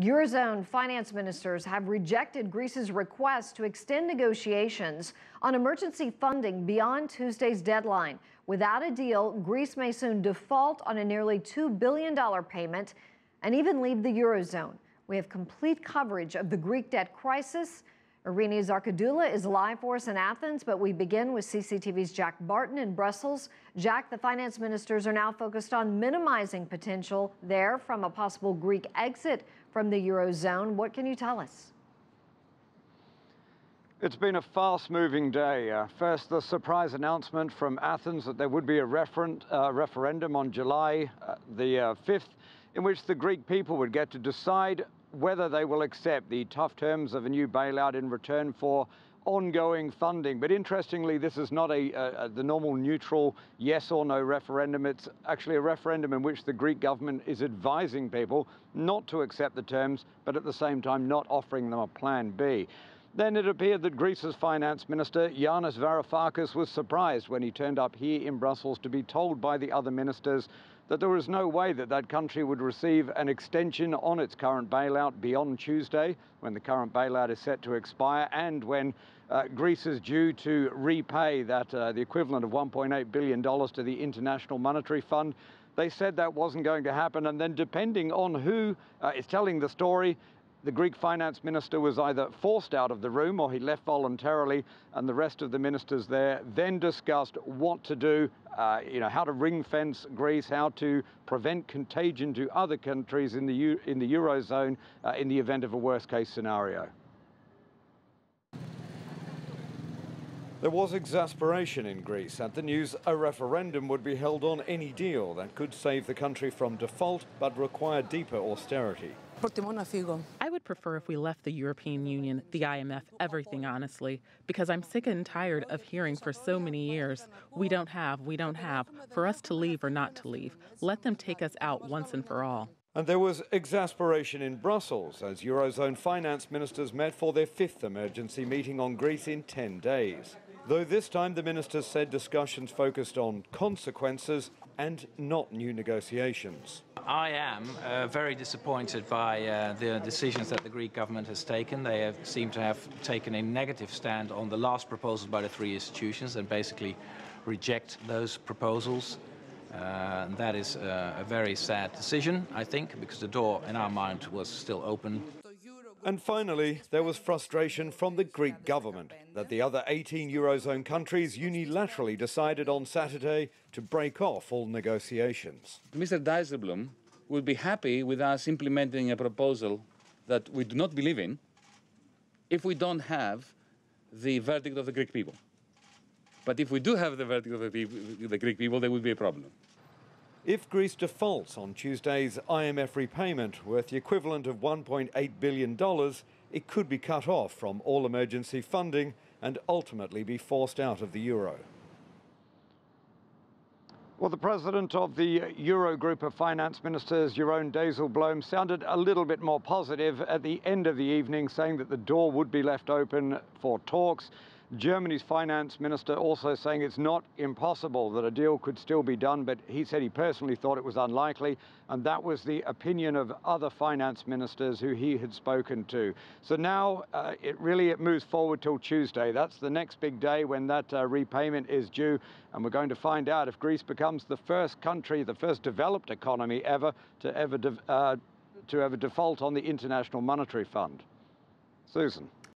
Eurozone finance ministers have rejected Greece's request to extend negotiations on emergency funding beyond Tuesday's deadline. Without a deal, Greece may soon default on a nearly $2 billion payment and even leave the Eurozone. We have complete coverage of the Greek debt crisis. Irini Zarkadoula is live for us in Athens, but we begin with CCTV's Jack Barton in Brussels. Jack, the finance ministers are now focused on minimizing potential there from a possible Greek exit from the Eurozone. What can you tell us? It's been a fast-moving day. First, the surprise announcement from Athens that there would be a referendum on July the 5th, in which the Greek people would get to decide whether they will accept the tough terms of a new bailout in return for ongoing funding. But interestingly, this is not the normal neutral yes or no referendum. It's actually a referendum in which the Greek government is advising people not to accept the terms, but at the same time not offering them a plan B. Then it appeared that Greece's finance minister, Yanis Varoufakis, was surprised when he turned up here in Brussels to be told by the other ministers that there was no way that that country would receive an extension on its current bailout beyond Tuesday, when the current bailout is set to expire, and when Greece is due to repay that the equivalent of $1.8 billion to the International Monetary Fund. They said that wasn't going to happen, and then depending on who is telling the story, the Greek finance minister was either forced out of the room or he left voluntarily, and the rest of the ministers there then discussed what to do, how to ring-fence Greece, how to prevent contagion to other countries in the Eurozone in the event of a worst-case scenario. There was exasperation in Greece at the news a referendum would be held on any deal that could save the country from default but require deeper austerity. I would prefer if we left the European Union, the IMF, everything honestly, because I'm sick and tired of hearing for so many years, we don't have, for us to leave or not to leave. Let them take us out once and for all. And there was exasperation in Brussels as Eurozone finance ministers met for their 5th emergency meeting on Greece in 10 days. Though this time the ministers said discussions focused on consequences and not new negotiations. I am very disappointed by the decisions that the Greek government has taken. They seem to have taken a negative stand on the last proposals by the three institutions and basically reject those proposals. That is a very sad decision, I think, because the door in our mind was still open. And finally, there was frustration from the Greek government that the other 18 Eurozone countries unilaterally decided on Saturday to break off all negotiations. Mr. Dijsselbloem would be happy with us implementing a proposal that we do not believe in if we don't have the verdict of the Greek people. But if we do have the verdict of the Greek people, there would be a problem. If Greece defaults on Tuesday's IMF repayment worth the equivalent of $1.8 billion, it could be cut off from all emergency funding and ultimately be forced out of the euro. Well, the president of the Euro group of finance ministers, Jeroen Dijsselbloem, sounded a little bit more positive at the end of the evening, saying that the door would be left open for talks. Germany's finance minister also saying it's not impossible that a deal could still be done, but he said he personally thought it was unlikely, and that was the opinion of other finance ministers who he had spoken to. So now it moves forward till Tuesday. That's the next big day when that repayment is due, and we're going to find out if Greece becomes the first country, the first developed economy ever to ever default on the International Monetary Fund. Susan.